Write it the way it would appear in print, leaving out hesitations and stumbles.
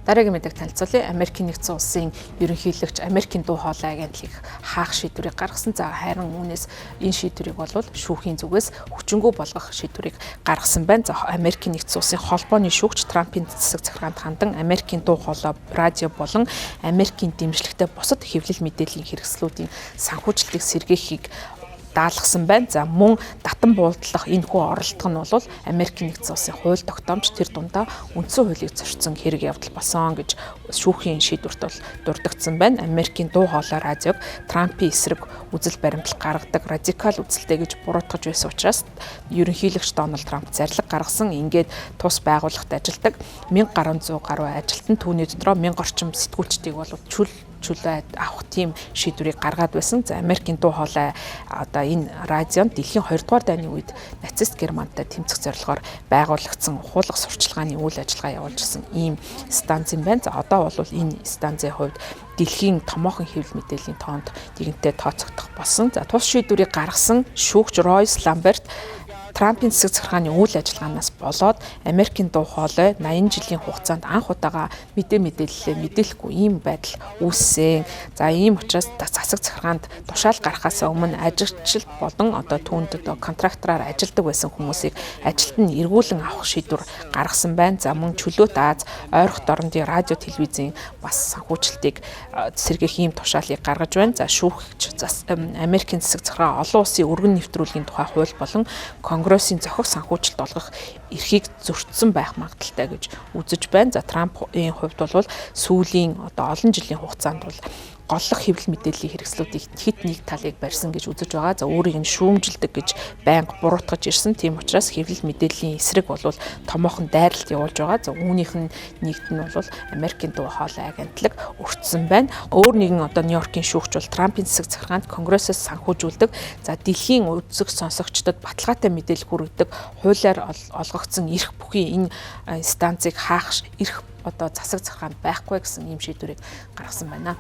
Дараагийн мэдээг танилцуулъя. Америкийн нэгдсэн улсын ерөнхийлөгч Америкийн дуу хоолой агентлыг хаах шийдвэрийг гаргасан. За харин үүнээс энэ шийдвэрийг бол шүүхийн зүгээс хүчингү болгох шийдвэрийг гаргасан байна. За Америкийн нэгдсэн улсын холбооны шүүгч Трампын засаг захиргаанд хандан Америкийн дуу хоолой, радио болон Америкийн дэмжлэгтэй бусад хэвлэл мэдээллийн хэрэгслүүдийн санхүүжилтийг сэргээхийг даалгасан байна. За мөн татан буулдлах энэ хүү оролдох нь бол Америкийн нэгдсэн улсын хууль тогтоомж тэр дундаа үндсэн хуулийг зөрчсөн хэрэг явдал болсон гэж шүүхийн шийдвэрт бол дурддагдсан байна. Америкийн дуу хоолой радиог Трампын эсрэг үзэл баримтлал гаргадаг радикал үзэлтэй гэж буруутгаж байсан учраас ерөнхийлөгч Дональд Трамп зарлиг гаргасан. Ингээд тус байгууллагад ажилладаг 1100 гаруй ажилтан түүний дотроо 1000 орчим сэтгүүлчдийг бол чөлөө авах тийм шийдвэрийг гаргаад байсан. За Америкийн дуу хоолой одоо энэ радионд дэлхийн 2 дугаар дайны үед нацист Германтай тэмцэх зорилгоор байгуулагдсан хуулах сурчлагын үйл ажиллагаа явуулж ирсэн ийм станц юм байна. За одоо бол энэ станцын хувьд дэлхийн томоохон хэвлэл мэдээллийн тоонд нэгэнтээ тооцогдох болсон. За тус шийдвэрийг гаргасан шүүгч Ройс Ламберт Трампын засаг захиргааны үйл ажиллагаанаас болоод Америкийн дуу хоолой 80 жилийн хугацаанд анх удаага мэдээлэлээ мэдээлэхгүй ийм байдал үүссэн. За ийм учраас засаг захиргаанд тушаал гарахаас өмнө ажилчид болон одоо түүнд контрактораар ажилладаг байсан хүмүүсийг ажилд нь эргүүлэн авах шийдвэр гаргасан байна. За мөн чөлөөт Аз, ойрхон дорнодын радио телевизийн бас санхүүжилтийг сэргээх ийм тушаалыг гаргаж байна. За шүүгч Америкийн засаг захиргаа олон улсын өргөн нэвтрүүлгийн тухай хууль болон Конгрессийн зохих санхүүжилт олгох эрхийг зөрчсөн байх магадaltaй гэж үзэж байна. За Трампын хувьд бол сүүлийн одоо олон жилийн хугацаанд бол голлох хэвлэл мэдээллийн хэрэгслүүдийг хит нэг талыг барьсан гэж үзэж байгаа. За өөрийг нь шүүмжилдэг гэж байнга буруутгаж ирсэн. Тийм учраас хэвлэл мэдээллийн эсрэг бол томоохон дайралт явуулж байгаа. За үүнийх нь нэгд нь бол Америкийн дуу хоолой агентлаг өртсөн байна. Өөр нэгэн одоо Нью-Йоркийн шүүгч бол Трампын засаг захиргаанд Конгрессээс санхүүжүүлдэг. За дэлхийн үзэг сонсогчдод баталгаатай мэдээлэл хүргэдэг хуулиар олгогдсон эрх бүхий энэ станцыг хаах эрх одоо засаг захиргаанд байхгүй гэсэн ийм шийдвэрийг гаргасан байна.